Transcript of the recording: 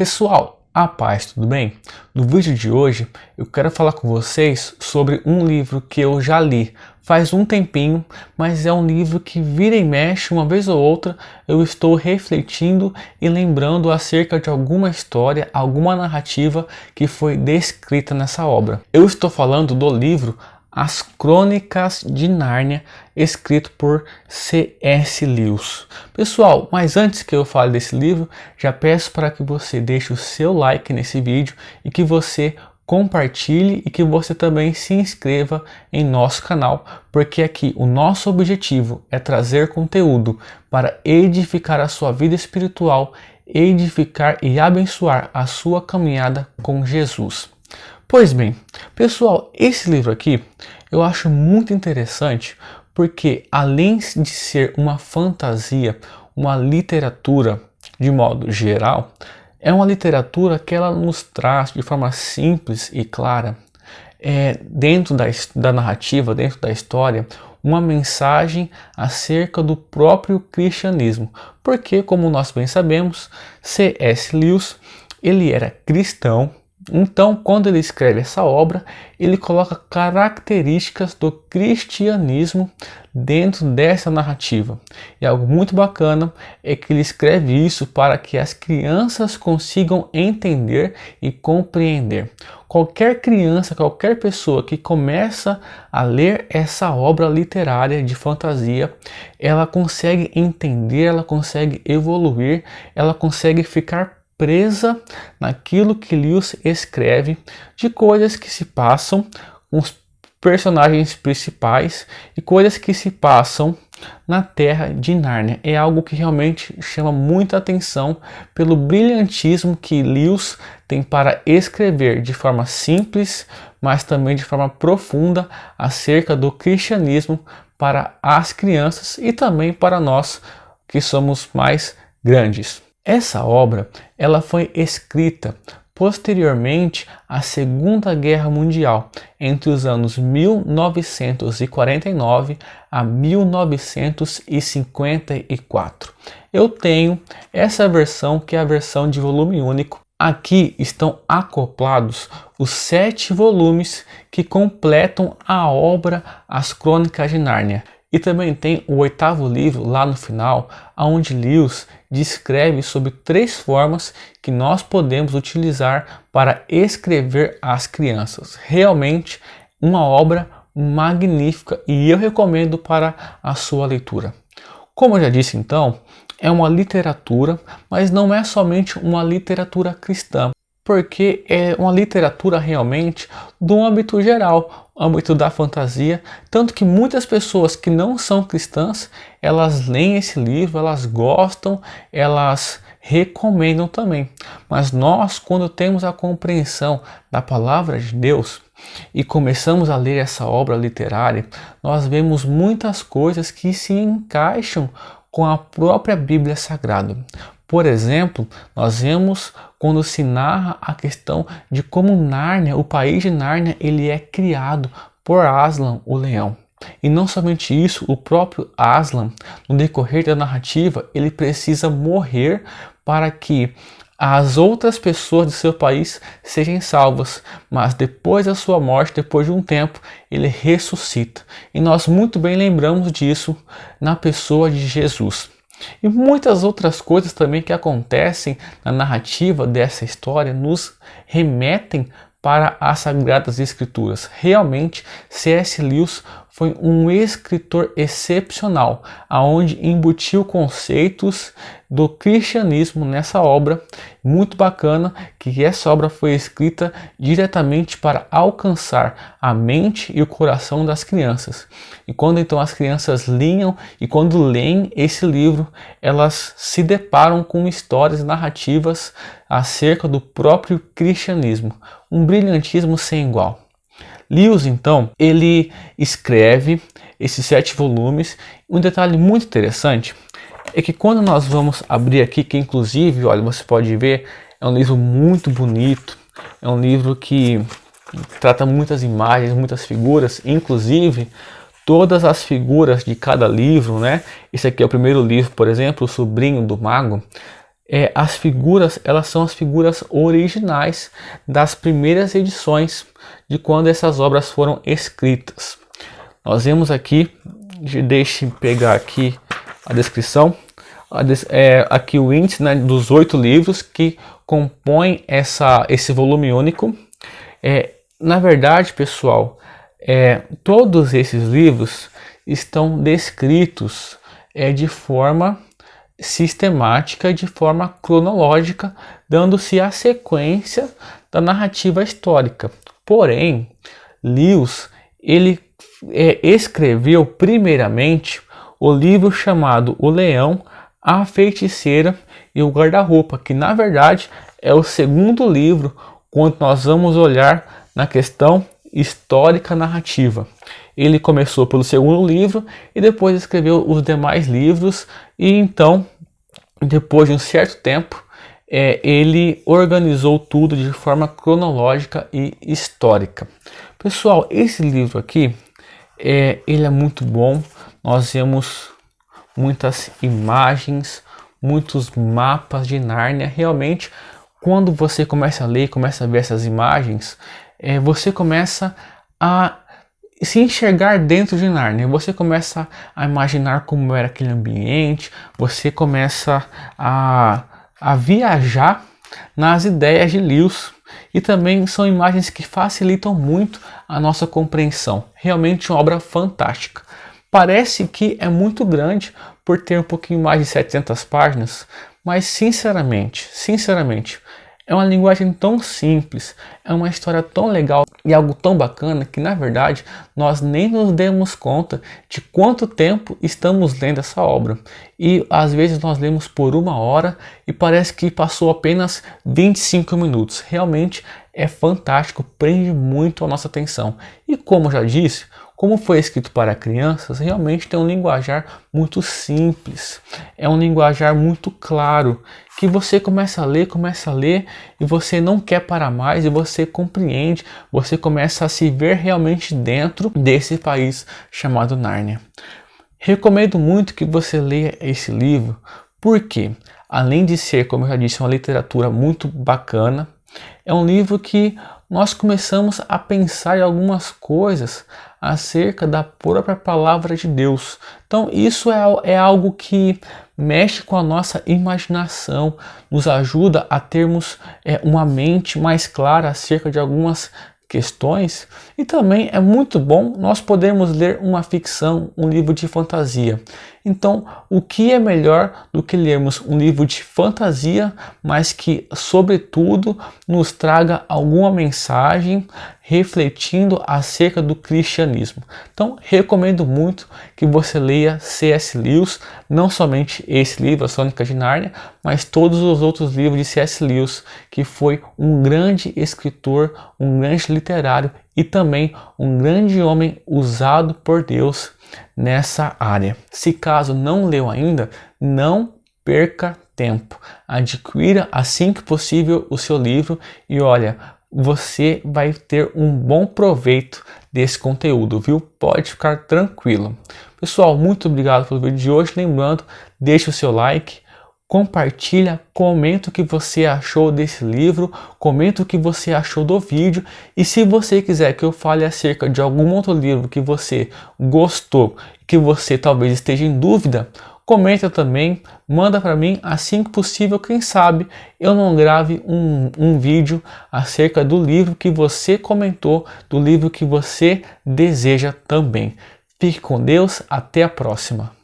Pessoal, a paz, tudo bem? No vídeo de hoje eu quero falar com vocês sobre um livro que eu já li faz um tempinho, mas é um livro que vira e mexe, uma vez ou outra eu estou refletindo e lembrando acerca de alguma história, alguma narrativa que foi descrita nessa obra. Eu estou falando do livro As Crônicas de Nárnia, escrito por C.S. Lewis. Pessoal, mas antes que eu fale desse livro, já peço para que você deixe o seu like nesse vídeo e que você compartilhe e que você também se inscreva em nosso canal, porque aqui o nosso objetivo é trazer conteúdo para edificar a sua vida espiritual, edificar e abençoar a sua caminhada com Jesus. Pois bem, pessoal, esse livro aqui eu acho muito interessante porque, além de ser uma fantasia, uma literatura de modo geral, é uma literatura que ela nos traz de forma simples e clara, dentro da narrativa, dentro da história, uma mensagem acerca do próprio cristianismo. Porque, como nós bem sabemos, C.S. Lewis, ele era cristão. Então, quando ele escreve essa obra, ele coloca características do cristianismo dentro dessa narrativa. E algo muito bacana é que ele escreve isso para que as crianças consigam entender e compreender. Qualquer criança, qualquer pessoa que começa a ler essa obra literária de fantasia, ela consegue entender, ela consegue evoluir, ela consegue ficar presa naquilo que Lewis escreve de coisas que se passam com os personagens principais e coisas que se passam na Terra de Nárnia. É algo que realmente chama muita atenção pelo brilhantismo que Lewis tem para escrever de forma simples, mas também de forma profunda acerca do cristianismo para as crianças e também para nós que somos mais grandes. Essa obra ela foi escrita posteriormente à Segunda Guerra Mundial, entre os anos 1949 a 1954. Eu tenho essa versão, que é a versão de volume único. Aqui estão acoplados os 7 volumes que completam a obra As Crônicas de Nárnia. E também tem o 8º livro lá no final, onde Lewis descreve sobre 3 formas que nós podemos utilizar para escrever às crianças. Realmente uma obra magnífica e eu recomendo para a sua leitura. Como eu já disse então, é uma literatura, mas não é somente uma literatura cristã, porque é uma literatura realmente do âmbito geral, âmbito da fantasia, tanto que muitas pessoas que não são cristãs, elas leem esse livro, elas gostam, elas recomendam também. Mas nós, quando temos a compreensão da palavra de Deus e começamos a ler essa obra literária, nós vemos muitas coisas que se encaixam com a própria Bíblia Sagrada. Por exemplo, nós vemos quando se narra a questão de como Nárnia, o país de Nárnia, ele é criado por Aslan, o leão. E não somente isso, o próprio Aslan, no decorrer da narrativa, ele precisa morrer para que as outras pessoas de seu país sejam salvas. Mas depois da sua morte, depois de um tempo, ele ressuscita. E nós muito bem lembramos disso na pessoa de Jesus. E muitas outras coisas também que acontecem na narrativa dessa história nos remetem para as Sagradas Escrituras. Realmente, C.S. Lewis foi um escritor excepcional, aonde embutiu conceitos do cristianismo nessa obra. Muito bacana que essa obra foi escrita diretamente para alcançar a mente e o coração das crianças. E quando então as crianças liam e quando leem esse livro, elas se deparam com histórias narrativas acerca do próprio cristianismo. Um brilhantismo sem igual. Lewis, então, ele escreve esses 7 volumes. Um detalhe muito interessante é que quando nós vamos abrir aqui, que inclusive, olha, você pode ver, é um livro muito bonito, é um livro que trata muitas imagens, muitas figuras, inclusive todas as figuras de cada livro, né? Esse aqui é o primeiro livro, por exemplo, O Sobrinho do Mago. as figuras, elas são as figuras originais das primeiras edições de quando essas obras foram escritas. Nós vemos aqui, deixe eu pegar aqui a descrição, aqui o índice, né, dos 8 livros que compõem esse volume único. Na verdade, pessoal, todos esses livros estão descritos de forma sistemática, de forma cronológica, dando-se a sequência da narrativa histórica. Porém, Lewis, ele escreveu primeiramente o livro chamado O Leão, a Feiticeira e o Guarda-Roupa, que na verdade é o segundo livro quando nós vamos olhar na questão histórica narrativa. Ele começou pelo segundo livro e depois escreveu os demais livros, e então, depois de um certo tempo, ele organizou tudo de forma cronológica e histórica. Pessoal, esse livro aqui, ele é muito bom. Nós vemos muitas imagens, muitos mapas de Nárnia. Realmente, quando você começa a ler, começa a ver essas imagens, você começa a se enxergar dentro de Nárnia. Você começa a imaginar como era aquele ambiente, você começa a viajar nas ideias de Lewis, e também são imagens que facilitam muito a nossa compreensão. Realmente uma obra fantástica. Parece que é muito grande por ter um pouquinho mais de 700 páginas, mas sinceramente, é uma linguagem tão simples, é uma história tão legal e algo tão bacana que, na verdade, nós nem nos demos conta de quanto tempo estamos lendo essa obra. E às vezes nós lemos por 1 hora e parece que passou apenas 25 minutos. Realmente é fantástico, prende muito a nossa atenção. E como já disse, como foi escrito para crianças, realmente tem um linguajar muito simples, é um linguajar muito claro, que você começa a ler e você não quer parar mais, e você compreende, você começa a se ver realmente dentro desse país chamado Nárnia. Recomendo muito que você leia esse livro, porque além de ser, como eu já disse, uma literatura muito bacana, é um livro que nós começamos a pensar em algumas coisas acerca da própria palavra de Deus. Então isso é algo que mexe com a nossa imaginação, nos ajuda a termos uma mente mais clara acerca de algumas questões, e também é muito bom nós podermos ler uma ficção, um livro de fantasia. Então, o que é melhor do que lermos um livro de fantasia, mas que, sobretudo, nos traga alguma mensagem refletindo acerca do cristianismo? Então, recomendo muito que você leia C.S. Lewis, não somente esse livro, As Crônicas de Nárnia, mas todos os outros livros de C.S. Lewis, que foi um grande escritor, um grande literário e também um grande homem usado por Deus nessa área. Se caso não leu ainda, não perca tempo. Adquira assim que possível o seu livro e olha, você vai ter um bom proveito desse conteúdo, viu? Pode ficar tranquilo. Pessoal, muito obrigado pelo vídeo de hoje. Lembrando, deixe o seu like, compartilha, comenta o que você achou desse livro, comenta o que você achou do vídeo, e se você quiser que eu fale acerca de algum outro livro que você gostou, que você talvez esteja em dúvida, comenta também, manda para mim, assim que possível, quem sabe eu não grave um vídeo acerca do livro que você comentou, do livro que você deseja também. Fique com Deus, até a próxima.